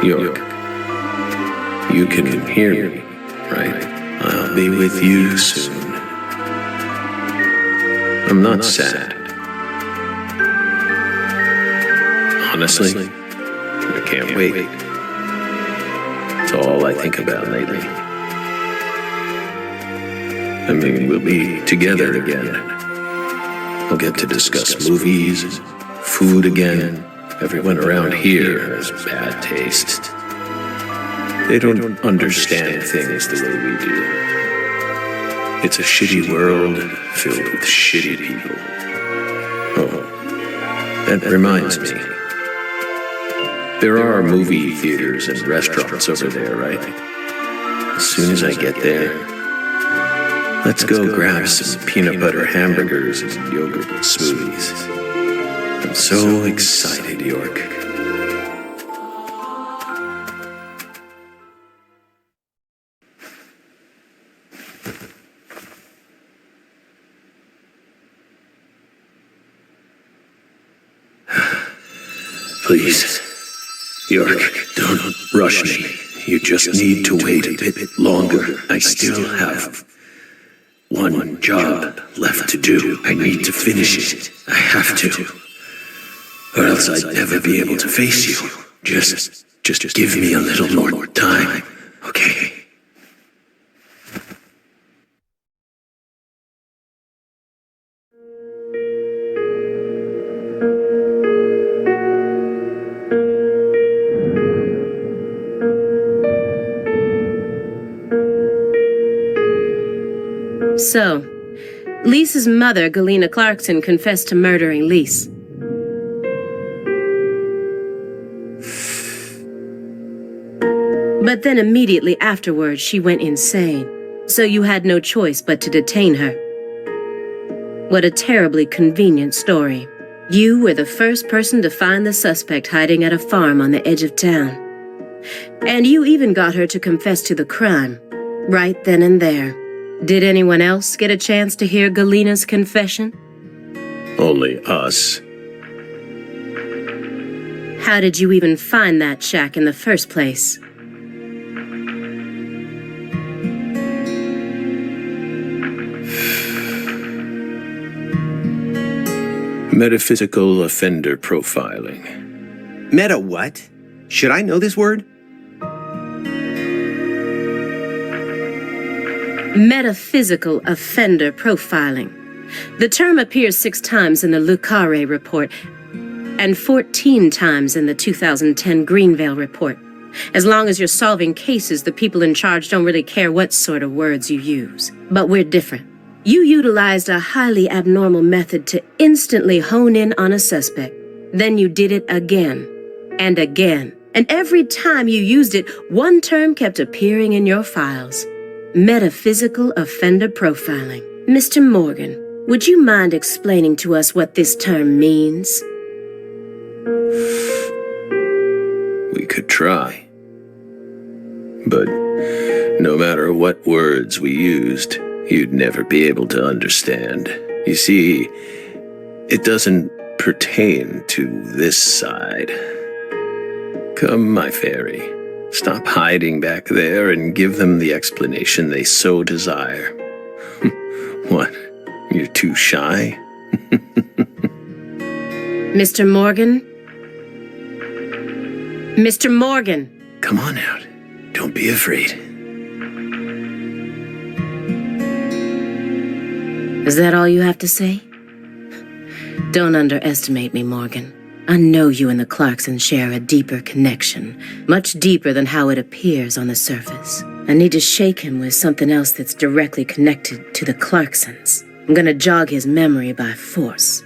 York, you can hear me, right? I'll be with you soon. I'm not sad. Honestly, I can't wait. It's all I think about lately. I mean, we'll be together again. We'll get to discuss movies, food again. Everyone around here has bad taste. They don't understand things the way we do. It's a shitty world filled with shitty people. Oh, that reminds me. There are movie theaters and restaurants over there, right? As soon as I get there, let's go grab some peanut butter hamburgers and yogurt smoothies. I'm so excited, York. Please, York, don't rush me. You just need to wait a bit longer. I still have one job left to do. I need to finish it. I have to. Or else I'd never be able to face you. Just give me a little more time, okay? So, Lisa's mother, Galena Clarkson, confessed to murdering Lise. But then immediately afterwards, she went insane. So you had no choice but to detain her. What a terribly convenient story. You were the first person to find the suspect hiding at a farm on the edge of town. And you even got her to confess to the crime, right then and there. Did anyone else get a chance to hear Galena's confession? Only us. How did you even find that shack in the first place? Metaphysical offender profiling. Meta what? Should I know this word? Metaphysical offender profiling. The term appears 6 times in the Le Carré report and 14 times in the 2010 Greenvale report. As long as you're solving cases, the people in charge don't really care what sort of words you use. But we're different. You utilized a highly abnormal method to instantly hone in on a suspect. Then you did it again and again. And every time you used it, one term kept appearing in your files. Metaphysical offender profiling. Mr. Morgan, would you mind explaining to us what this term means? We could try. But no matter what words we used, you'd never be able to understand. You see, it doesn't pertain to this side. Come, my fairy. Stop hiding back there and give them the explanation they so desire. What? You're too shy? Mr. Morgan? Mr. Morgan! Come on out. Don't be afraid. Is that all you have to say? Don't underestimate me, Morgan. I know you and the Clarksons share a deeper connection, much deeper than how it appears on the surface. I need to shake him with something else that's directly connected to the Clarksons. I'm gonna jog his memory by force.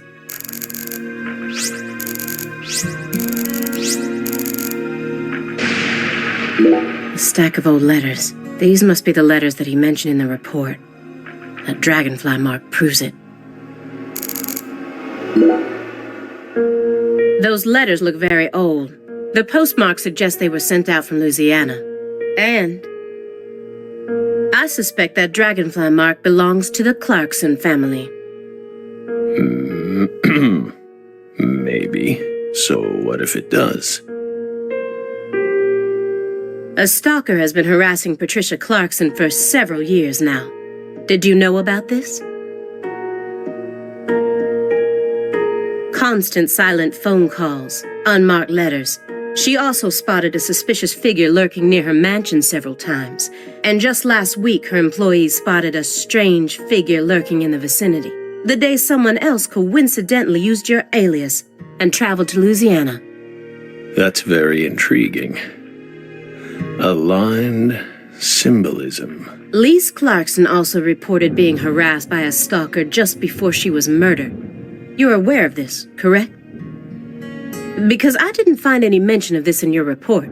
A stack of old letters. These must be the letters that he mentioned in the report. That dragonfly mark proves it. Those letters look very old. The postmark suggests they were sent out from Louisiana. And I suspect that dragonfly mark belongs to the Clarkson family. Maybe. So what if it does? A stalker has been harassing Patricia Clarkson for several years now. Did you know about this? Constant silent phone calls, unmarked letters. She also spotted a suspicious figure lurking near her mansion several times. And just last week, her employees spotted a strange figure lurking in the vicinity. The day someone else coincidentally used your alias and traveled to Louisiana. That's very intriguing. Aligned symbolism. Lise Clarkson also reported being harassed by a stalker just before she was murdered. You're aware of this, correct? Because I didn't find any mention of this in your report.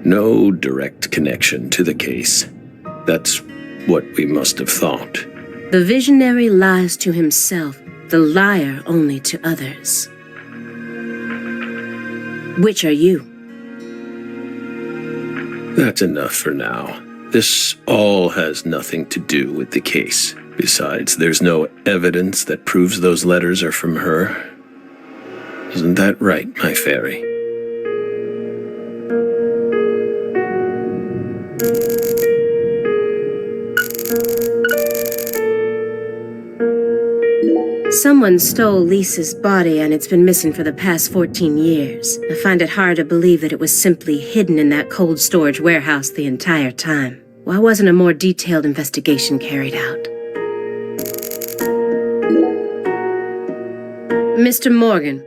No direct connection to the case. That's what we must have thought. The visionary lies to himself, the liar only to others. Which are you? That's enough for now. This all has nothing to do with the case. Besides, there's no evidence that proves those letters are from her. Isn't that right, my fairy? Someone stole Lisa's body and it's been missing for the past 14 years. I find it hard to believe that it was simply hidden in that cold storage warehouse the entire time. Why wasn't a more detailed investigation carried out? Mr. Morgan,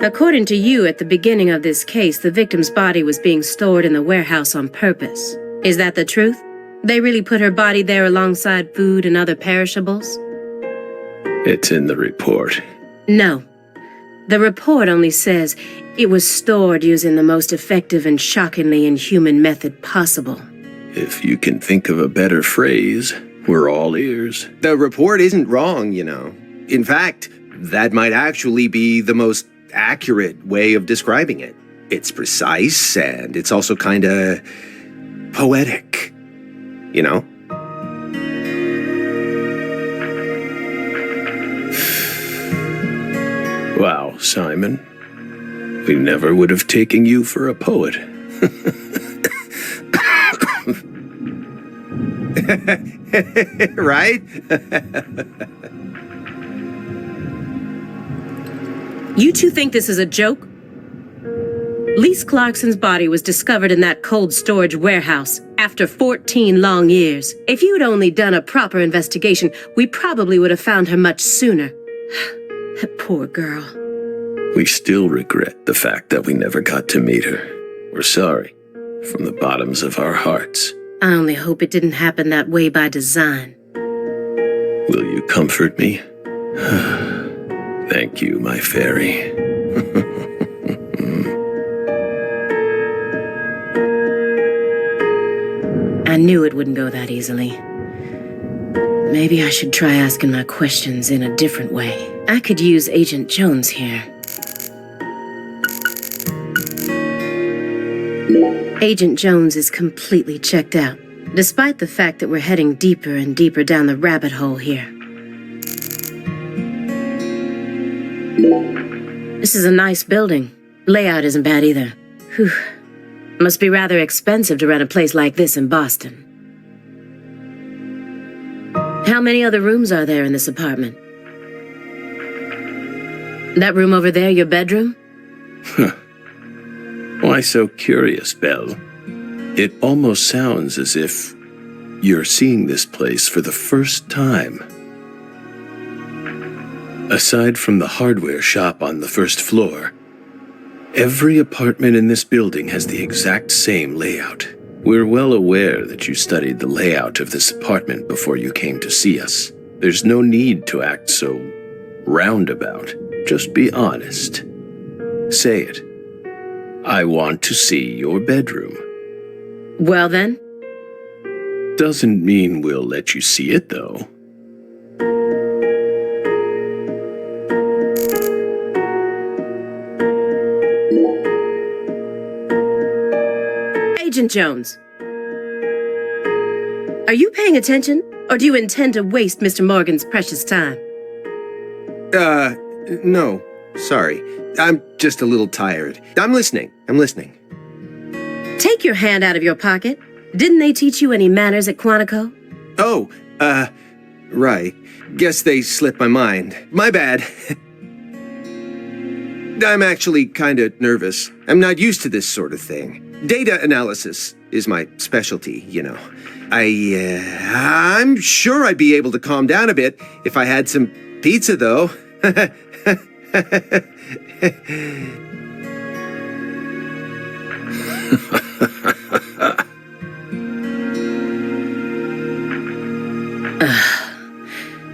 according to you, at the beginning of this case, the victim's body was being stored in the warehouse on purpose. Is that the truth? They really put her body there alongside food and other perishables? It's in the report. No. The report only says it was stored using the most effective and shockingly inhuman method possible. If you can think of a better phrase, we're all ears. The report isn't wrong, you know. In fact, that might actually be the most accurate way of describing it. It's precise, and it's also kinda poetic, you know? Wow, Simon. We never would have taken you for a poet. Right? You two think this is a joke? Lise Clarkson's body was discovered in that cold storage warehouse after 14 long years. If you'd only done a proper investigation, we probably would have found her much sooner. That poor girl. We still regret the fact that we never got to meet her. We're sorry, from the bottoms of our hearts. I only hope it didn't happen that way by design. Will you comfort me? Thank you, my fairy. I knew it wouldn't go that easily. Maybe I should try asking my questions in a different way. I could use Agent Jones here. Agent Jones is completely checked out, despite the fact that we're heading deeper and deeper down the rabbit hole here. This is a nice building. Layout isn't bad either. Whew. Must be rather expensive to rent a place like this in Boston. How many other rooms are there in this apartment? That room over there your bedroom? Why so curious, Belle? It almost sounds as if you're seeing this place for the first time. Aside from the hardware shop on the first floor, every apartment in this building has the exact same layout. We're well aware that you studied the layout of this apartment before you came to see us. There's no need to act so roundabout. Just be honest. Say it. I want to see your bedroom. Well then. Doesn't mean we'll let you see it, though. Agent Jones. Are you paying attention, or do you intend to waste Mr. Morgan's precious time? No. Sorry. I'm just a little tired. I'm listening. Take your hand out of your pocket. Didn't they teach you any manners at Quantico? Oh, right. Guess they slipped my mind. My bad. I'm actually kinda nervous. I'm not used to this sort of thing. Data analysis is my specialty, you know. I'm sure I'd be able to calm down a bit if I had some pizza, though.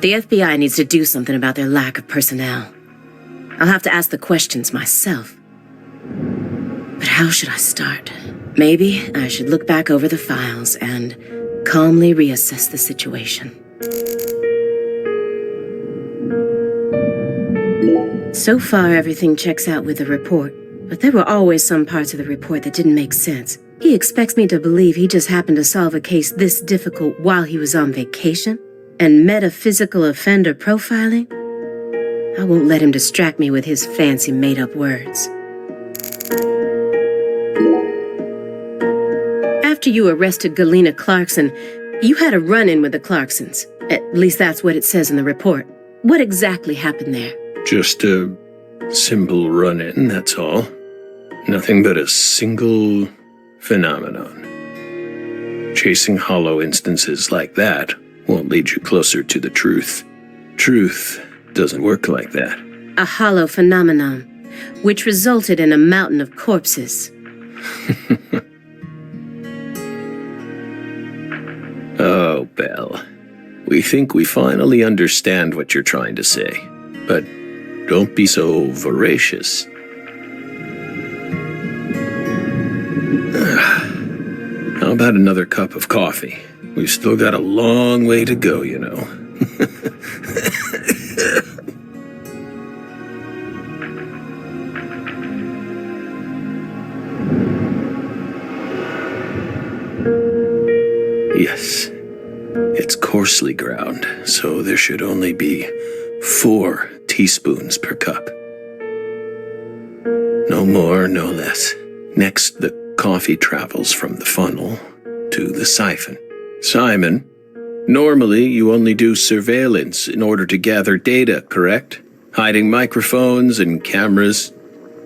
The FBI needs to do something about their lack of personnel. I'll have to ask the questions myself. But how should I start? Maybe I should look back over the files and calmly reassess the situation. So far, everything checks out with the report, but there were always some parts of the report that didn't make sense. He expects me to believe he just happened to solve a case this difficult while he was on vacation? And metaphysical offender profiling? I won't let him distract me with his fancy made-up words. After you arrested Galena Clarkson, you had a run-in with the Clarksons. At least that's what it says in the report. What exactly happened there? Just a simple run-in, that's all. Nothing but a single phenomenon. Chasing hollow instances like that won't lead you closer to the truth. Truth doesn't work like that. A hollow phenomenon, which resulted in a mountain of corpses. Oh, Belle. We think we finally understand what you're trying to say. But don't be so voracious. How about another cup of coffee? We've still got a long way to go, you know. Yes, it's coarsely ground, so there should only be 4 teaspoons per cup. No more, no less. Next, the coffee travels from the funnel to the siphon. Simon, normally you only do surveillance in order to gather data, correct? Hiding microphones and cameras,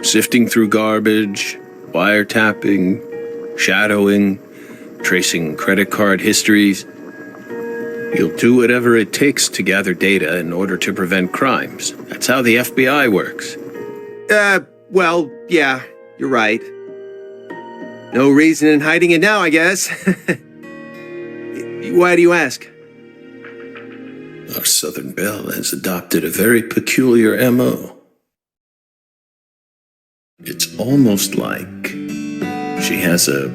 sifting through garbage, wiretapping, shadowing, tracing credit card histories. You'll do whatever it takes to gather data in order to prevent crimes. That's how the FBI works. Well, yeah, you're right. No reason in hiding it now, I guess. Why do you ask? Our Southern Belle has adopted a very peculiar MO. It's almost like she has a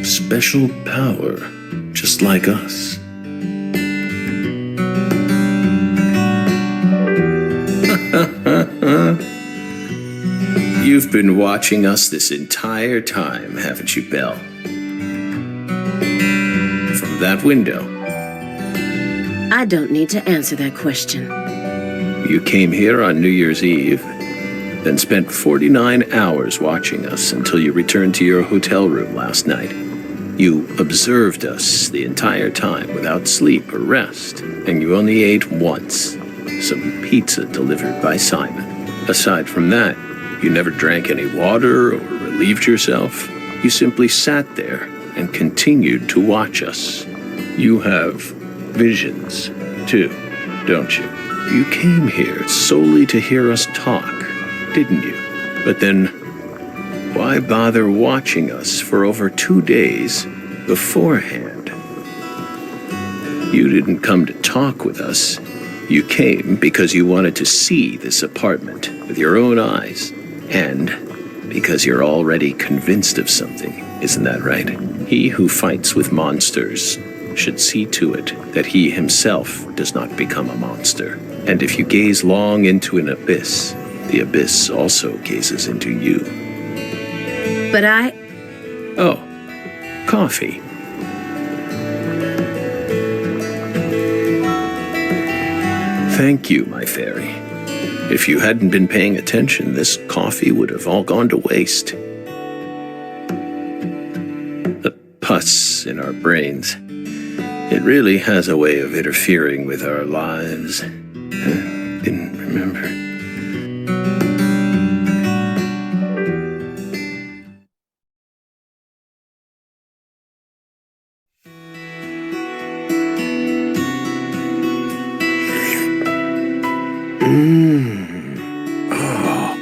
special power, just like us. You've been watching us this entire time, haven't you, Belle? From that window. I don't need to answer that question. You came here on New Year's Eve, then spent 49 hours watching us until you returned to your hotel room last night. You observed us the entire time without sleep or rest, and you only ate once, some pizza delivered by Simon. Aside from that, you never drank any water or relieved yourself. You simply sat there and continued to watch us. You have visions, too, don't you? You came here solely to hear us talk, didn't you? But then, why bother watching us for over 2 days beforehand? You didn't come to talk with us. You came because you wanted to see this apartment with your own eyes. And because you're already convinced of something, isn't that right? He who fights with monsters should see to it that he himself does not become a monster. And if you gaze long into an abyss, the abyss also gazes into you. But Oh, coffee. Thank you, my fairy. If you hadn't been paying attention, this coffee would have all gone to waste. The pus in our brains. It really has a way of interfering with our lives. Didn't remember. Oh.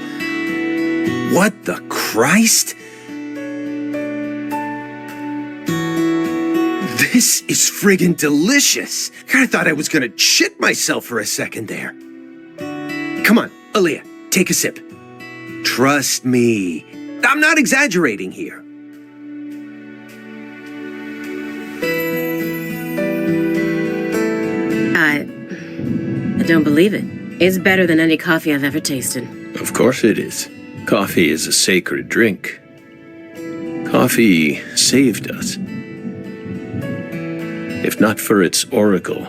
What the Christ? This is friggin' delicious. Kinda thought I was gonna shit myself for a second there. Come on, Aaliyah, take a sip. Trust me. I'm not exaggerating here. I don't believe it. It's better than any coffee I've ever tasted. Of course it is. Coffee is a sacred drink. Coffee saved us. If not for its oracle,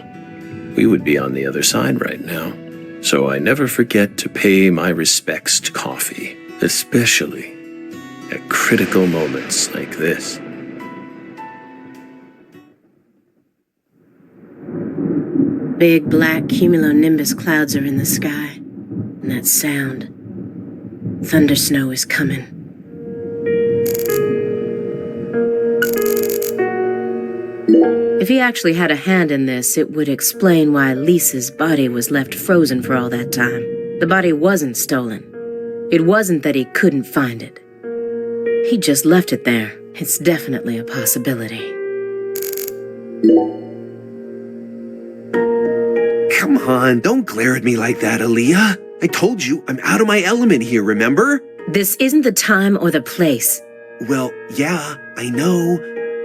we would be on the other side right now. So I never forget to pay my respects to coffee, especially at critical moments like this. Big black cumulonimbus clouds are in the sky. And that sound. Thunder snow is coming. If he actually had a hand in this, it would explain why Lisa's body was left frozen for all that time. The body wasn't stolen. It wasn't that he couldn't find it. He just left it there. It's definitely a possibility. Come on, don't glare at me like that, Aaliyah. I told you, I'm out of my element here, remember? This isn't the time or the place. Well, yeah, I know.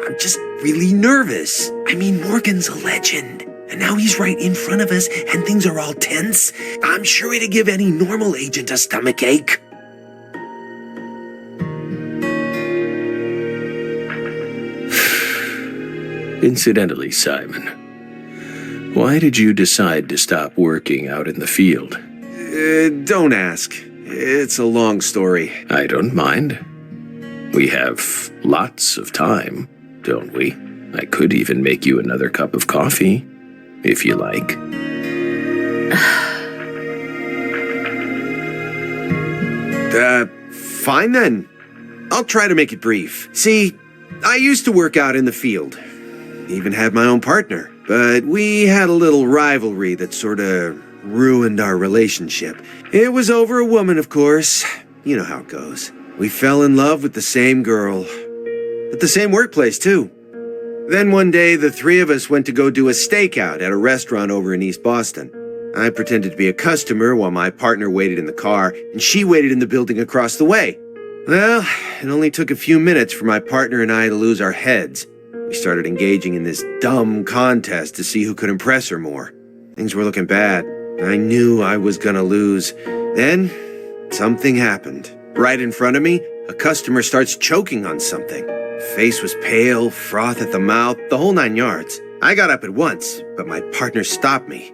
I'm just really nervous. I mean, Morgan's a legend. And now he's right in front of us, and things are all tense. I'm sure it'd give any normal agent a stomachache. Incidentally, Simon, why did you decide to stop working out in the field? Don't ask. It's a long story. I don't mind. We have lots of time, don't we? I could even make you another cup of coffee, if you like. Fine then. I'll try to make it brief. See, I used to work out in the field. Even had my own partner. But we had a little rivalry that sorta ruined our relationship. It was over a woman, of course. You know how it goes. We fell in love with the same girl. At the same workplace, too. Then one day, the three of us went to go do a stakeout at a restaurant over in East Boston. I pretended to be a customer while my partner waited in the car, and she waited in the building across the way. Well, it only took a few minutes for my partner and I to lose our heads. We started engaging in this dumb contest to see who could impress her more. Things were looking bad. I knew I was gonna lose. Then, something happened. Right in front of me, a customer starts choking on something. Face was pale, froth at the mouth, the whole 9 yards. I got up at once, but my partner stopped me.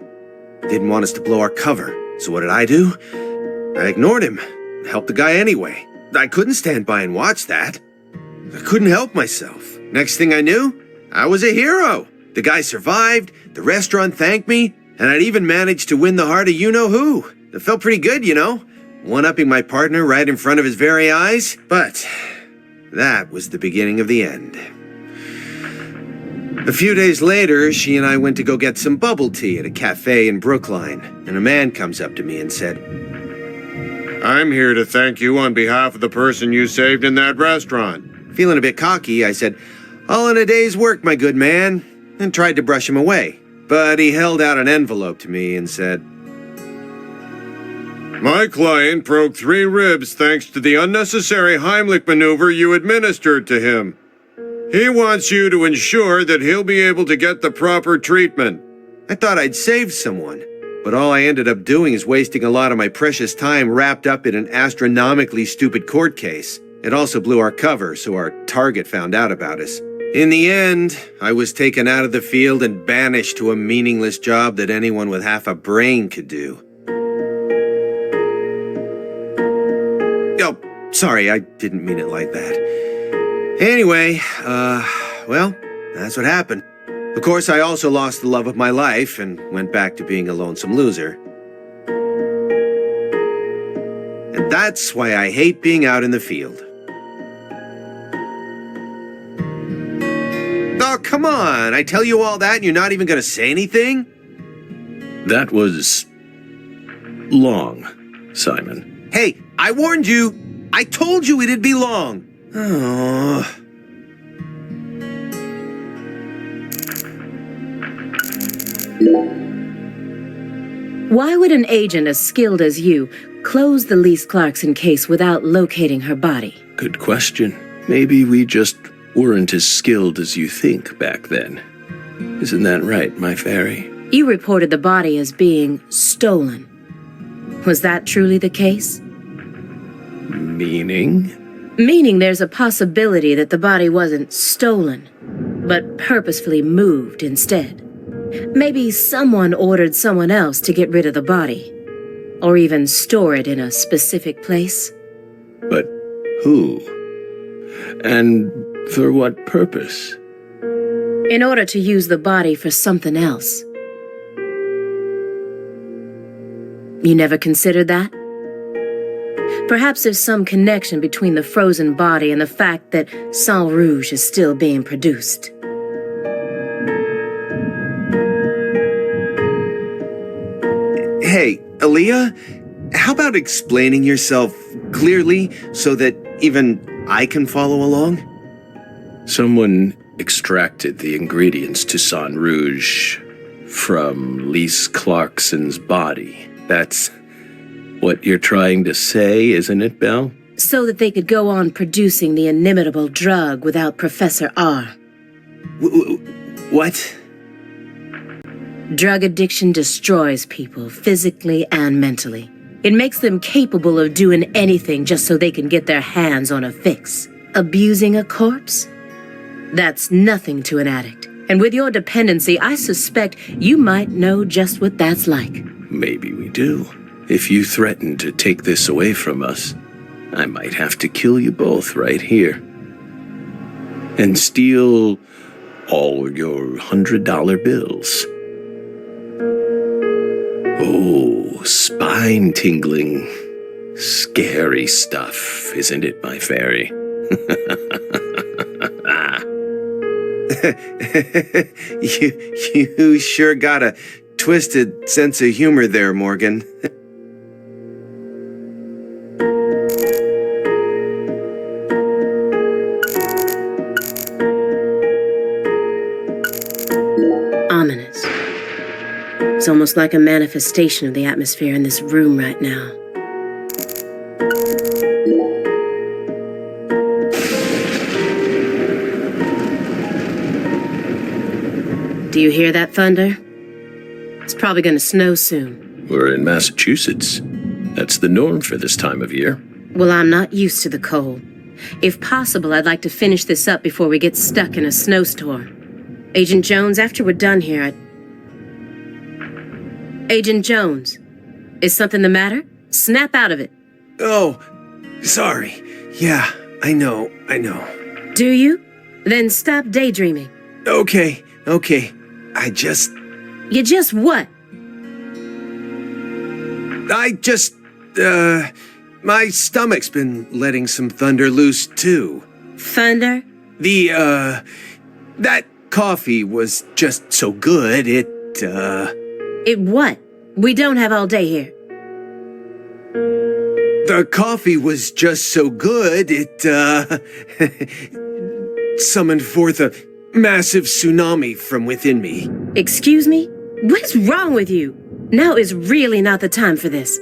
Didn't want us to blow our cover, so what did I do? I ignored him, helped the guy anyway. I couldn't stand by and watch that. I couldn't help myself. Next thing I knew, I was a hero. The guy survived, the restaurant thanked me, and I'd even managed to win the heart of you-know-who. It felt pretty good, you know, one-upping my partner right in front of his very eyes. But that was the beginning of the end. A few days later, she and I went to go get some bubble tea at a cafe in Brookline, and a man comes up to me and said, I'm here to thank you on behalf of the person you saved in that restaurant. Feeling a bit cocky, I said, all in a day's work, my good man, and tried to brush him away. But he held out an envelope to me and said, My client broke 3 ribs thanks to the unnecessary Heimlich maneuver you administered to him. He wants you to ensure that he'll be able to get the proper treatment. I thought I'd saved someone, but all I ended up doing is wasting a lot of my precious time wrapped up in an astronomically stupid court case. It also blew our cover, so our target found out about us. In the end, I was taken out of the field and banished to a meaningless job that anyone with half a brain could do. Sorry, I didn't mean it like that. Anyway, well, that's what happened. Of course, I also lost the love of my life and went back to being a lonesome loser. And that's why I hate being out in the field. Oh, come on. I tell you all that and you're not even going to say anything? That was long, Simon. Hey, I warned you. I told you it'd be long. Oh. Why would an agent as skilled as you close the Lise Clarkson case without locating her body? Good question. Maybe we just weren't as skilled as you think back then. Isn't that right, my fairy? You reported the body as being stolen. Was that truly the case? Meaning? Meaning there's a possibility that the body wasn't stolen, but purposefully moved instead. Maybe someone ordered someone else to get rid of the body, or even store it in a specific place. But who? And for what purpose? In order to use the body for something else. You never considered that? Perhaps there's some connection between the frozen body and the fact that Sang Rouge is still being produced. Hey, Aaliyah, how about explaining yourself clearly so that even I can follow along? Someone extracted the ingredients to Sang Rouge from Lise Clarkson's body. That's what you're trying to say, isn't it, Belle? So that they could go on producing the inimitable drug without Professor R. What? Drug addiction destroys people physically and mentally. It makes them capable of doing anything just so they can get their hands on a fix. Abusing a corpse? That's nothing to an addict. And with your dependency, I suspect you might know just what that's like. Maybe we do. If you threaten to take this away from us, I might have to kill you both right here. And steal all your $100 bills. Oh, spine-tingling, scary stuff, isn't it, my fairy? You sure got a twisted sense of humor there, Morgan. Ominous. It's almost like a manifestation of the atmosphere in this room right now. Do you hear that thunder? It's probably gonna snow soon. We're in Massachusetts. That's the norm for this time of year. Well, I'm not used to the cold. If possible, I'd like to finish this up before we get stuck in a snowstorm. Agent Jones, after we're done here, Agent Jones, is something the matter? Snap out of it. Oh, sorry. Yeah, I know. Do you? Then stop daydreaming. Okay. You just what? My stomach's been letting some thunder loose, too. Thunder? That coffee was just so good, it what? We don't have all day here. The coffee was just so good, it, summoned forth a massive tsunami from within me. Excuse me? What is wrong with you? Now is really not the time for this.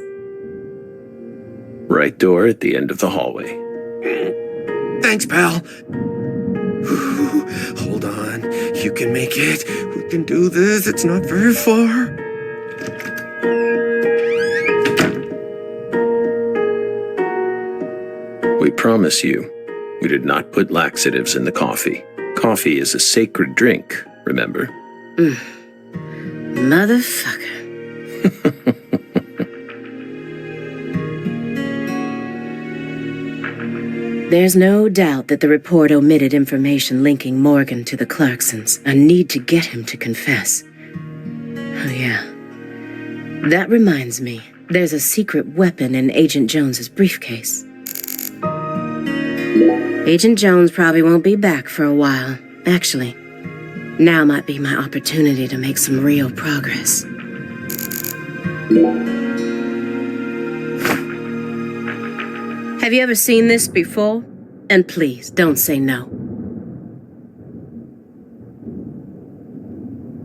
Right door at the end of the hallway. Thanks, pal. Hold on. You can make it. We can do this. It's not very far. We promise you, we did not put laxatives in the coffee. Coffee is a sacred drink, remember? Motherfucker. There's no doubt that the report omitted information linking Morgan to the Clarksons. I need to get him to confess. Oh yeah. That reminds me, there's a secret weapon in Agent Jones's briefcase. Agent Jones probably won't be back for a while. Actually, now might be my opportunity to make some real progress. Have you ever seen this before? And please, don't say no.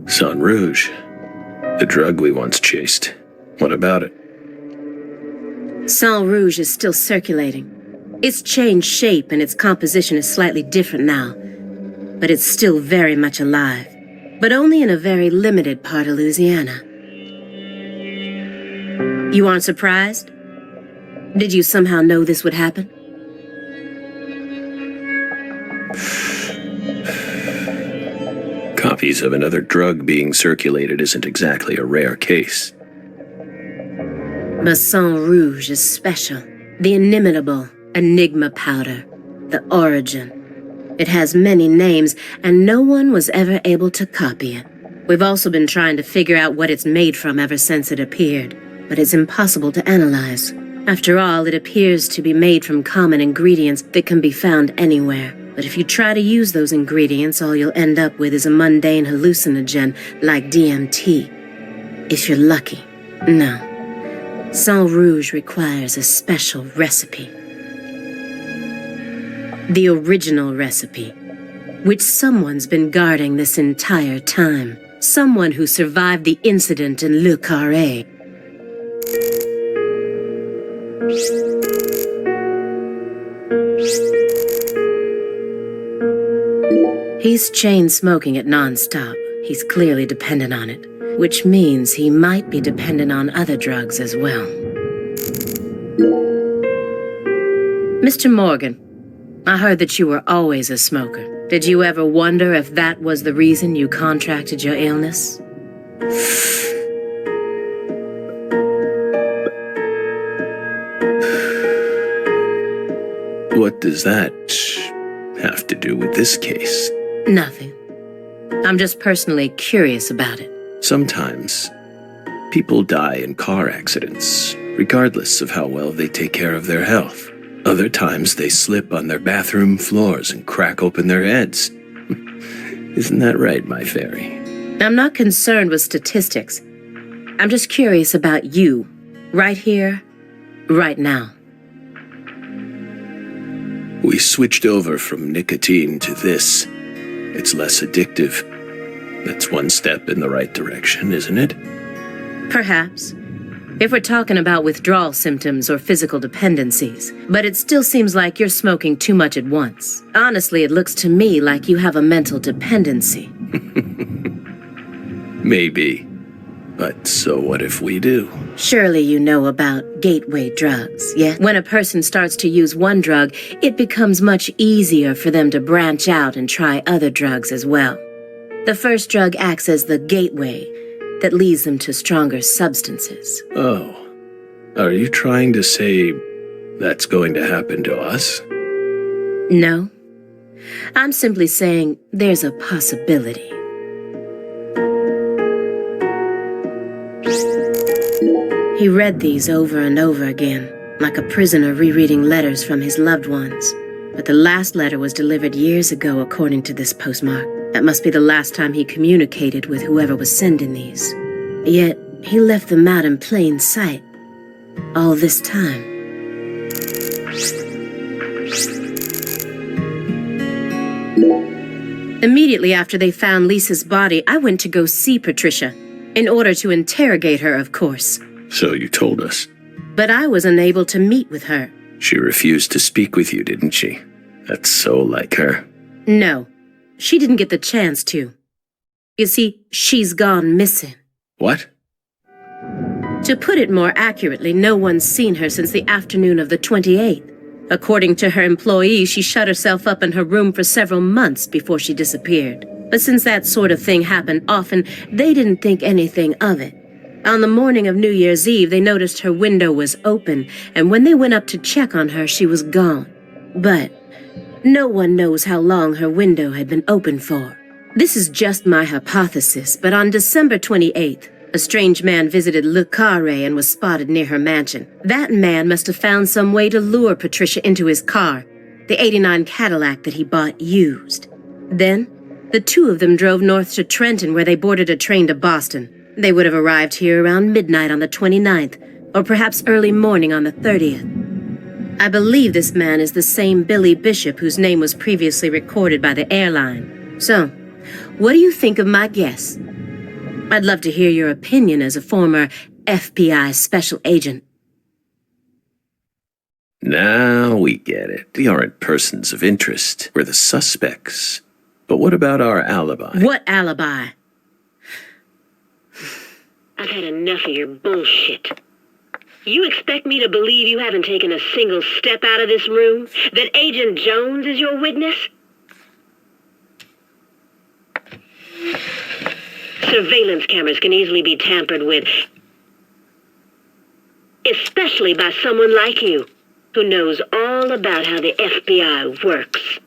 Sang Rouge. The drug we once chased. What about it? Sang Rouge is still circulating. It's changed shape and its composition is slightly different now. But it's still very much alive. But only in a very limited part of Louisiana. You aren't surprised? Did you somehow know this would happen? Copies of another drug being circulated isn't exactly a rare case. But Sang Rouge is special. The inimitable Enigma powder. The origin. It has many names, and no one was ever able to copy it. We've also been trying to figure out what it's made from ever since it appeared. But it's impossible to analyze. After all, it appears to be made from common ingredients that can be found anywhere. But if you try to use those ingredients, all you'll end up with is a mundane hallucinogen like DMT. If you're lucky. No. Sang Rouge requires a special recipe. The original recipe, which someone's been guarding this entire time. Someone who survived the incident in Le Carré. He's chain smoking it non-stop. He's clearly dependent on it, which means he might be dependent on other drugs as well. Mr. Morgan, I heard that you were always a smoker. Did you ever wonder if that was the reason you contracted your illness? What does that have to do with this case? Nothing. I'm just personally curious about it. Sometimes, people die in car accidents, regardless of how well they take care of their health. Other times, they slip on their bathroom floors and crack open their heads. Isn't that right, my fairy? I'm not concerned with statistics. I'm just curious about you, right here, right now. We switched over from nicotine to this. It's less addictive. That's one step in the right direction, isn't it? Perhaps. If we're talking about withdrawal symptoms or physical dependencies. But it still seems like you're smoking too much at once. Honestly, it looks to me like you have a mental dependency. Maybe. But so what if we do? Surely you know about gateway drugs, yeah? When a person starts to use one drug, it becomes much easier for them to branch out and try other drugs as well. The first drug acts as the gateway that leads them to stronger substances. Oh. Are you trying to say that's going to happen to us? No. I'm simply saying there's a possibility. He read these over and over again, like a prisoner rereading letters from his loved ones. But the last letter was delivered years ago, according to this postmark. That must be the last time he communicated with whoever was sending these. Yet, he left them out in plain sight. All this time. Immediately after they found Lisa's body, I went to go see Patricia. In order to interrogate her, of course. So you told us. But I was unable to meet with her. She refused to speak with you, didn't she? That's so like her. No, she didn't get the chance to. You see, she's gone missing. What? To put it more accurately, no one's seen her since the afternoon of the 28th. According to her employees, she shut herself up in her room for several months before she disappeared. But since that sort of thing happened often, they didn't think anything of it. On the morning of New Year's Eve, they noticed her window was open, and when they went up to check on her, she was gone. But No one knows how long her window had been open for. This is just my hypothesis, but on December 28th, a strange man visited Le Carré and was spotted near her mansion. That man must have found some way to lure Patricia into his car, the '89 Cadillac that he bought used. Then, the two of them drove north to Trenton, where they boarded a train to Boston. They would have arrived here around midnight on the 29th, or perhaps early morning on the 30th. I believe this man is the same Billy Bishop whose name was previously recorded by the airline. So, what do you think of my guess? I'd love to hear your opinion as a former FBI special agent. Now we get it. We aren't persons of interest. We're the suspects. But what about our alibi? What alibi? I've had enough of your bullshit. You expect me to believe you haven't taken a single step out of this room? That Agent Jones is your witness? Surveillance cameras can easily be tampered with, especially by someone like you, who knows all about how the FBI works.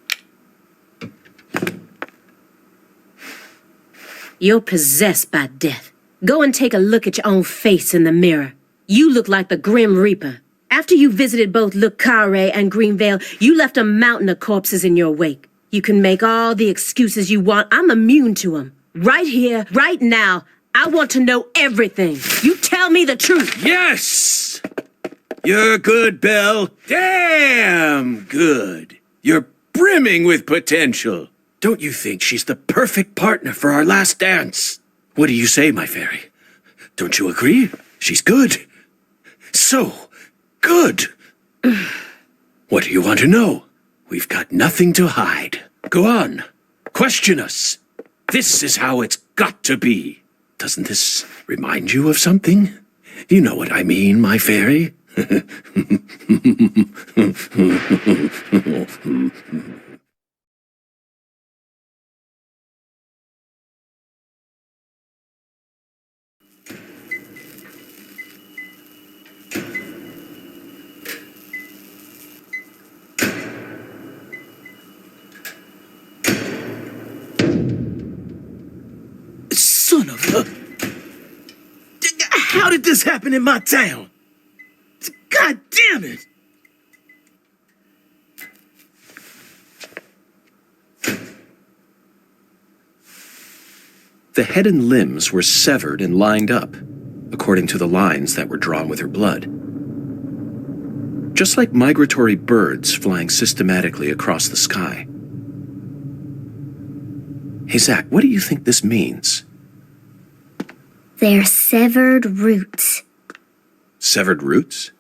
You're possessed by death. Go and take a look at your own face in the mirror. You look like the Grim Reaper. After you visited both Le Carré and Greenvale, you left a mountain of corpses in your wake. You can make all the excuses you want. I'm immune to them. Right here, right now, I want to know everything. You tell me the truth. Yes! You're good, Belle. Damn good. You're brimming with potential. Don't you think she's the perfect partner for our last dance? What do you say, my fairy? Don't you agree? She's good. So good. What do you want to know? We've got nothing to hide. Go on. Question us. This is how it's got to be. Doesn't this remind you of something? You know what I mean, my fairy? Son of a... How did this happen in my town? God damn it! The head and limbs were severed and lined up, according to the lines that were drawn with her blood. Just like migratory birds flying systematically across the sky. Hey, Zach, what do you think this means? They're severed roots. Severed roots?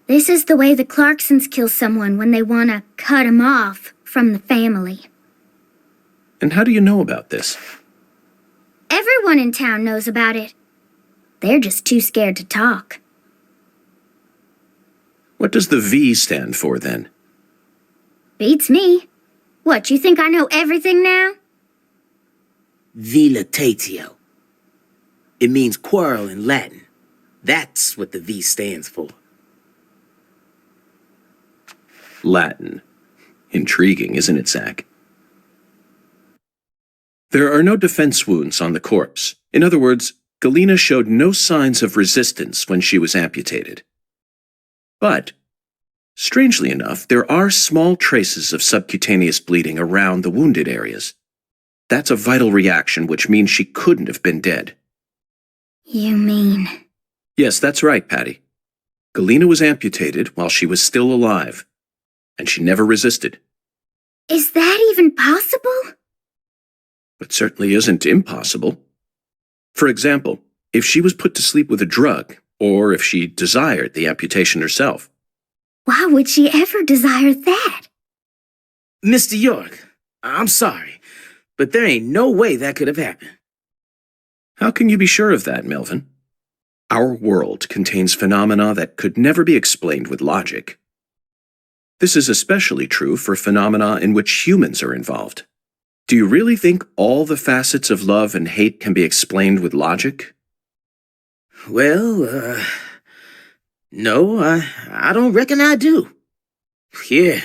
This is the way the Clarksons kill someone when they want to cut 'em off from the family. And how do you know about this? Everyone in town knows about it. They're just too scared to talk. What does the V stand for, then? Beats me. What, you think I know everything now? Vilitatio. It means quarrel in Latin. That's what the V stands for. Latin. Intriguing, isn't it, Zach? There are no defense wounds on the corpse. In other words, Galena showed no signs of resistance when she was amputated. But, strangely enough, there are small traces of subcutaneous bleeding around the wounded areas. That's a vital reaction, which means she couldn't have been dead. You mean... Yes, that's right, Patty. Galena was amputated while she was still alive, and she never resisted. Is that even possible? It certainly isn't impossible. For example, if she was put to sleep with a drug, or if she desired the amputation herself. Why would she ever desire that? Mr. York, I'm sorry, but there ain't no way that could have happened. How can you be sure of that, Melvin? Our world contains phenomena that could never be explained with logic. This is especially true for phenomena in which humans are involved. Do you really think all the facets of love and hate can be explained with logic? Well, no, I don't reckon I do. Yeah,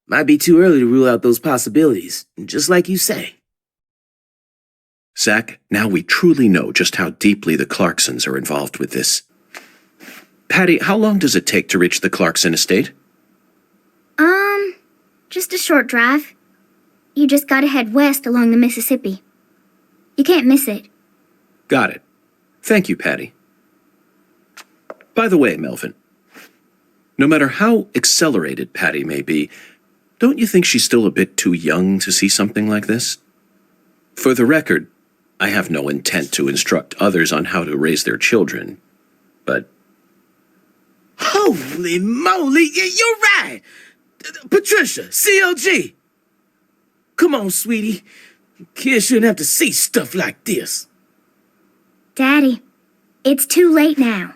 Might be too early to rule out those possibilities, just like you say. Zach, now we truly know just how deeply the Clarksons are involved with this. Patty, how long does it take to reach the Clarkson estate? Just a short drive. You just gotta head west along the Mississippi. You can't miss it. Got it. Thank you, Patty. By the way, Melvin, no matter how accelerated Patty may be, don't you think she's still a bit too young to see something like this? For the record, I have no intent to instruct others on how to raise their children, but... Holy moly, you're right! Patricia, CLG! Come on, sweetie. Kids shouldn't have to see stuff like this. Daddy, it's too late now.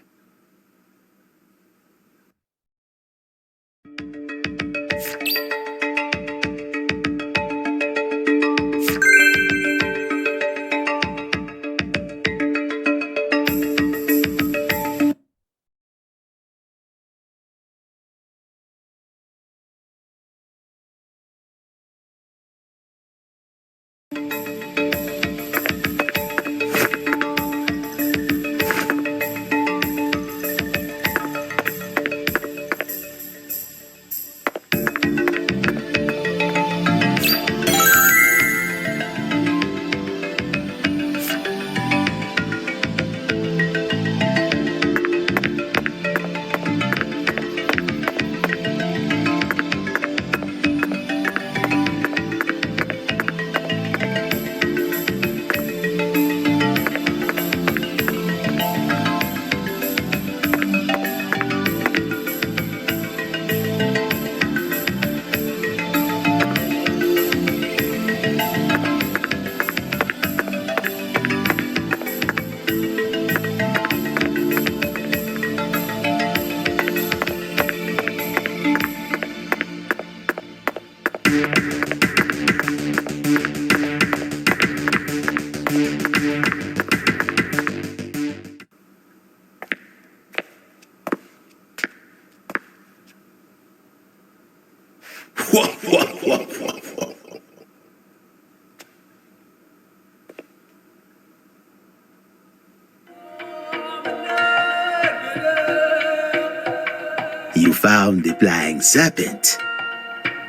You found the flying serpent.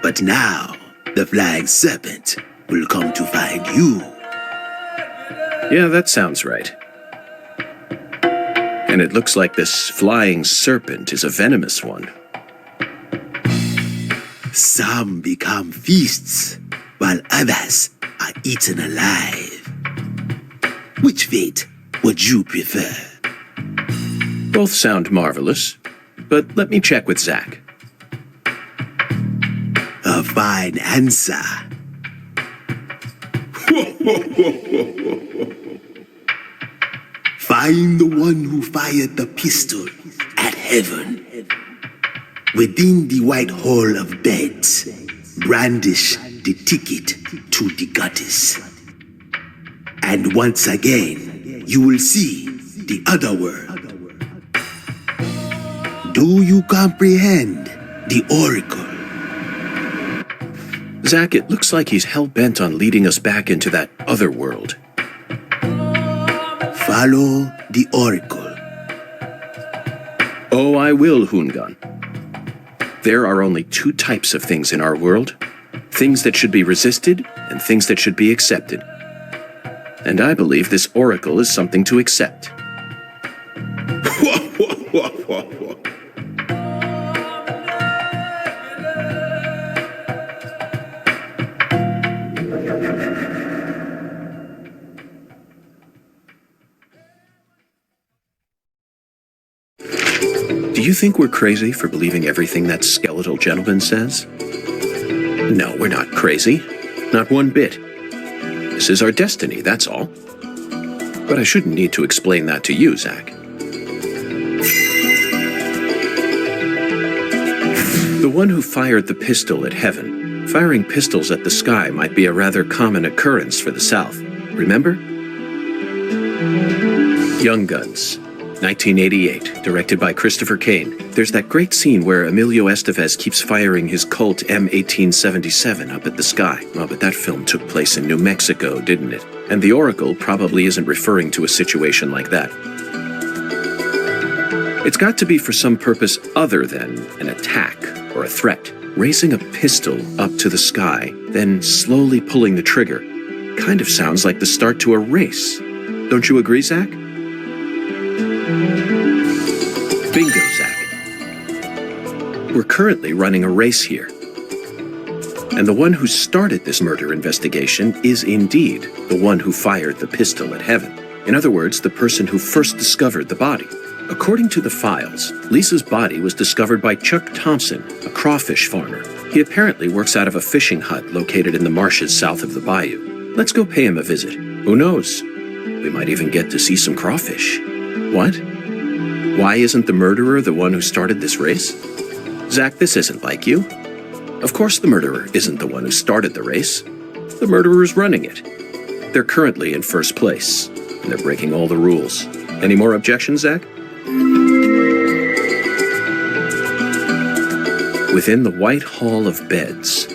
But now, the flying serpent will come to find you. Yeah, that sounds right. And it looks like this flying serpent is a venomous one. Some become feasts, while others are eaten alive. Which fate would you prefer? Both sound marvelous, but let me check with Zach. A fine answer. Find the one who fired the pistol at heaven. Within the white hall of beds, brandish the ticket to the goddess. And once again, you will see the other world. Do you comprehend the oracle? Zach, it looks like he's hell-bent on leading us back into that other world. Follow the oracle. Oh, I will, Hoongan. There are only two types of things in our world. Things that should be resisted and things that should be accepted. And I believe this oracle is something to accept. Do you think we're crazy for believing everything that skeletal gentleman says? No, we're not crazy. Not one bit. This is our destiny, that's all. But I shouldn't need to explain that to you, Zach. The one who fired the pistol at heaven, firing pistols at the sky might be a rather common occurrence for the South. Remember? Young guns. 1988, directed by Christopher Kane. There's that great scene where Emilio Estevez keeps firing his Colt M1877 up at the sky. Oh, but that film took place in New Mexico, didn't it? And the Oracle probably isn't referring to a situation like that. It's got to be for some purpose other than an attack or a threat. Raising a pistol up to the sky, then slowly pulling the trigger, kind of sounds like the start to a race. Don't you agree, Zach? Bingo, Zach. We're currently running a race here. And the one who started this murder investigation is indeed the one who fired the pistol at Heaven. In other words, the person who first discovered the body. According to the files, Lisa's body was discovered by Chuck Thompson, a crawfish farmer. He apparently works out of a fishing hut located in the marshes south of the bayou. Let's go pay him a visit. Who knows? We might even get to see some crawfish. What? Why isn't the murderer the one who started this race? Zach, this isn't like you. Of course the murderer isn't the one who started the race. The murderer's running it. They're currently in first place, and they're breaking all the rules. Any more objections, Zach? Within the White Hall of Beds.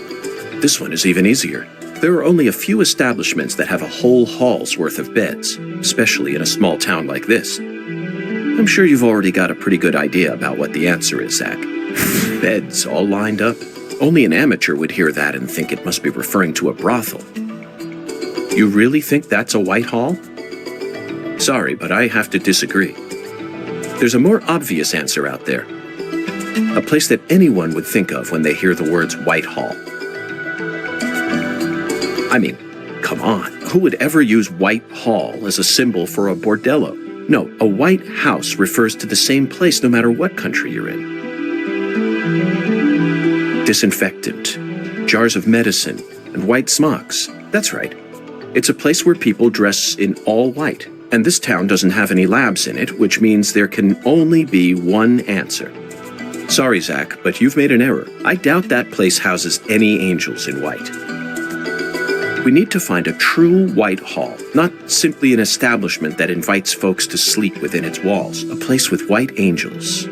This one is even easier. There are only a few establishments that have a whole hall's worth of beds, especially in a small town like this. I'm sure you've already got a pretty good idea about what the answer is, Zach. Beds all lined up. Only an amateur would hear that and think it must be referring to a brothel. You really think that's a White Hall? Sorry, but I have to disagree. There's a more obvious answer out there. A place that anyone would think of when they hear the words White Hall. I mean, come on. Who would ever use White Hall as a symbol for a bordello? No, a White House refers to the same place no matter what country you're in. Disinfectant, jars of medicine, and white smocks. That's right. It's a place where people dress in all white. And this town doesn't have any labs in it, which means there can only be one answer. Sorry, Zach, but you've made an error. I doubt that place houses any angels in white. We need to find a true White Hall, not simply an establishment that invites folks to sleep within its walls. A place with white angels,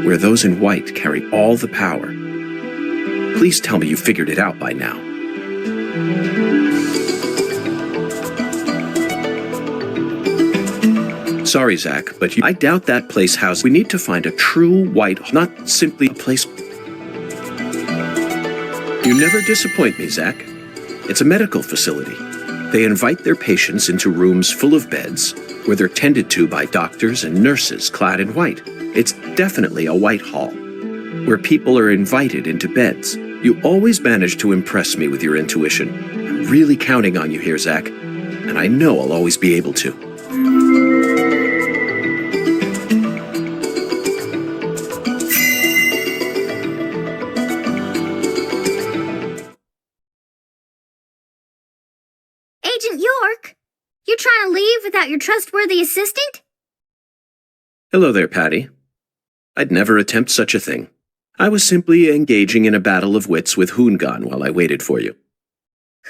where those in white carry all the power. Please tell me you figured it out by now. Sorry, Zach, but I doubt that place houses. We need to find a true White, not simply a place. You never disappoint me, Zach. It's a medical facility. They invite their patients into rooms full of beds where they're tended to by doctors and nurses clad in white. It's definitely a White Hall, where people are invited into beds. You always manage to impress me with your intuition. I'm really counting on you here, Zach, and I know I'll always be able to. Agent York, you're trying to leave without your trustworthy assistant? Hello there, Patty. I'd never attempt such a thing. I was simply engaging in a battle of wits with Hoongan while I waited for you.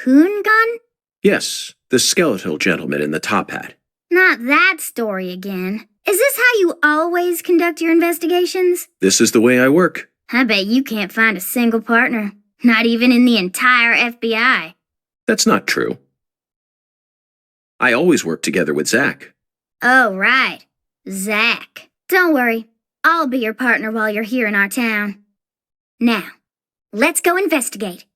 Hoongan? Yes, the skeletal gentleman in the top hat. Not that story again. Is this how you always conduct your investigations? This is the way I work. I bet you can't find a single partner. Not even in the entire FBI. That's not true. I always work together with Zach. Oh, right. Zach. Don't worry. I'll be your partner while you're here in our town. Now, let's go investigate.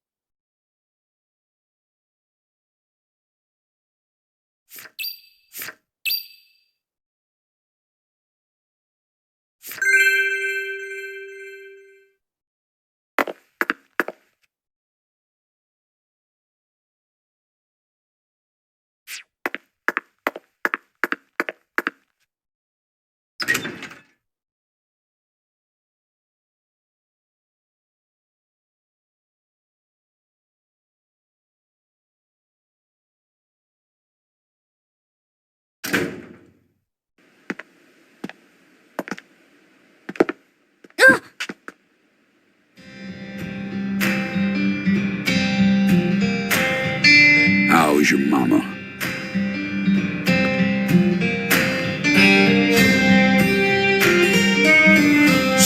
How's your mama?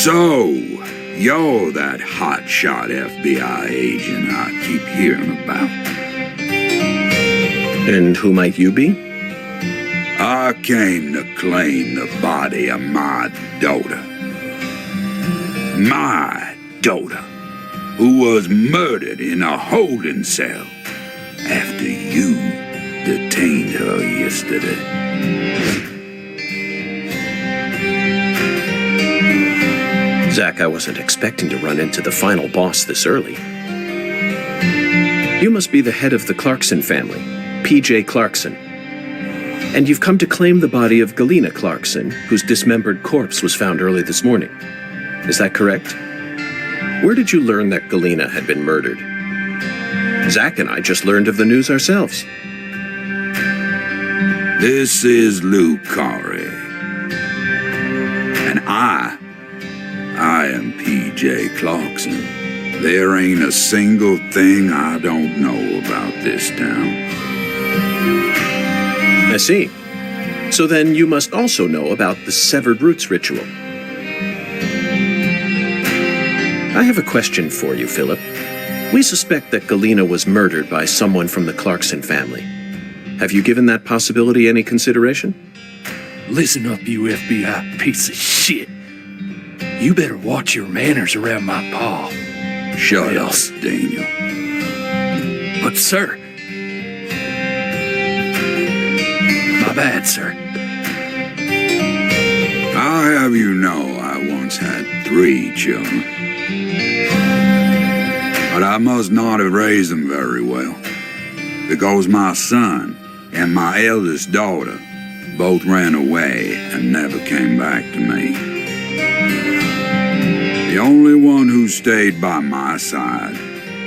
So, you're that hotshot FBI agent I keep hearing about. And who might you be? I came to claim the body of my daughter. My daughter, who was murdered in a holding cell after you detained her yesterday. Zach, I wasn't expecting to run into the final boss this early. You must be the head of the Clarkson family, P.J. Clarkson. And you've come to claim the body of Galena Clarkson, whose dismembered corpse was found early this morning. Is that correct? Where did you learn that Galena had been murdered? Zach and I just learned of the news ourselves. This is Lou Corey. And I am P.J. Clarkson. There ain't a single thing I don't know about this town. I see. So then you must also know about the severed roots ritual. I have a question for you, Philip. We suspect that Galena was murdered by someone from the Clarkson family. Have you given that possibility any consideration? Listen up, you FBI piece of shit. You better watch your manners around my pa. Shut up, Daniel. But, sir... My bad, sir. I'll have you know I once had 3 children. But I must not have raised them very well, because my son and my eldest daughter both ran away and never came back to me. The only one who stayed by my side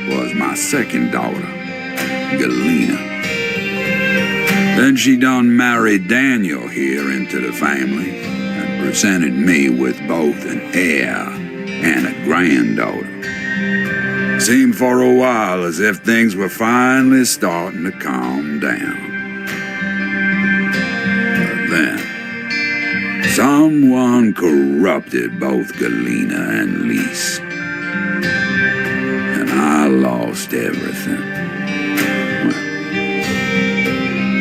was my second daughter, Galena. Then she done married Daniel here into the family and presented me with both an heir and a granddaughter. Seemed for a while as if things were finally starting to calm down. But then, someone corrupted both Galena and Lise. And I lost everything.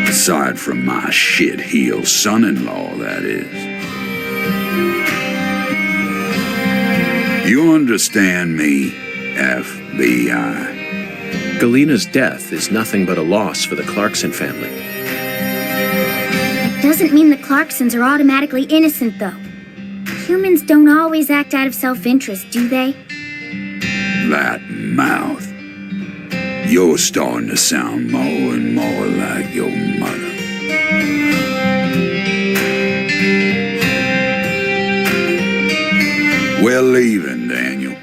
Aside from my shit-heel son-in-law, that is. You understand me, FBI? Galena's death is nothing but a loss for the Clarkson family. That doesn't mean the Clarksons are automatically innocent, though. Humans don't always act out of self-interest, do they? That mouth. You're starting to sound more and more like your mother. We're leaving, Daniel.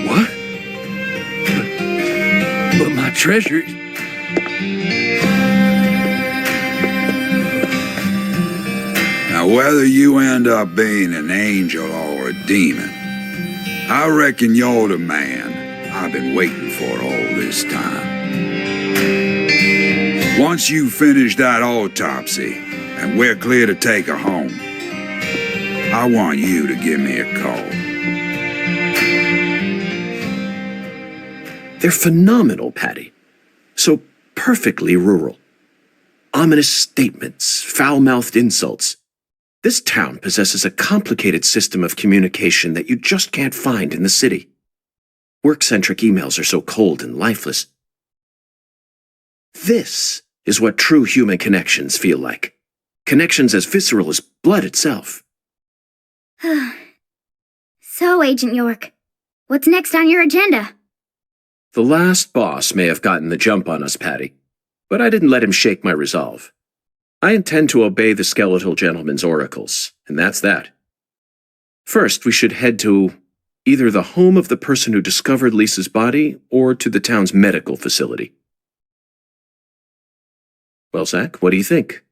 What? But my treasure... Now, whether you end up being an angel or a demon, I reckon you're the man I've been waiting for all this time. Once you finish that autopsy and we're clear to take her home, I want you to give me a call. They're phenomenal, Patty. So perfectly rural. Ominous statements, foul-mouthed insults. This town possesses a complicated system of communication that you just can't find in the city. Work-centric emails are so cold and lifeless. This is what true human connections feel like. Connections as visceral as blood itself. So, Agent York, what's next on your agenda? The last boss may have gotten the jump on us, Patty, but I didn't let him shake my resolve. I intend to obey the skeletal gentleman's oracles, and that's that. First, we should head to either the home of the person who discovered Lisa's body or to the town's medical facility. Well, Zach, what do you think?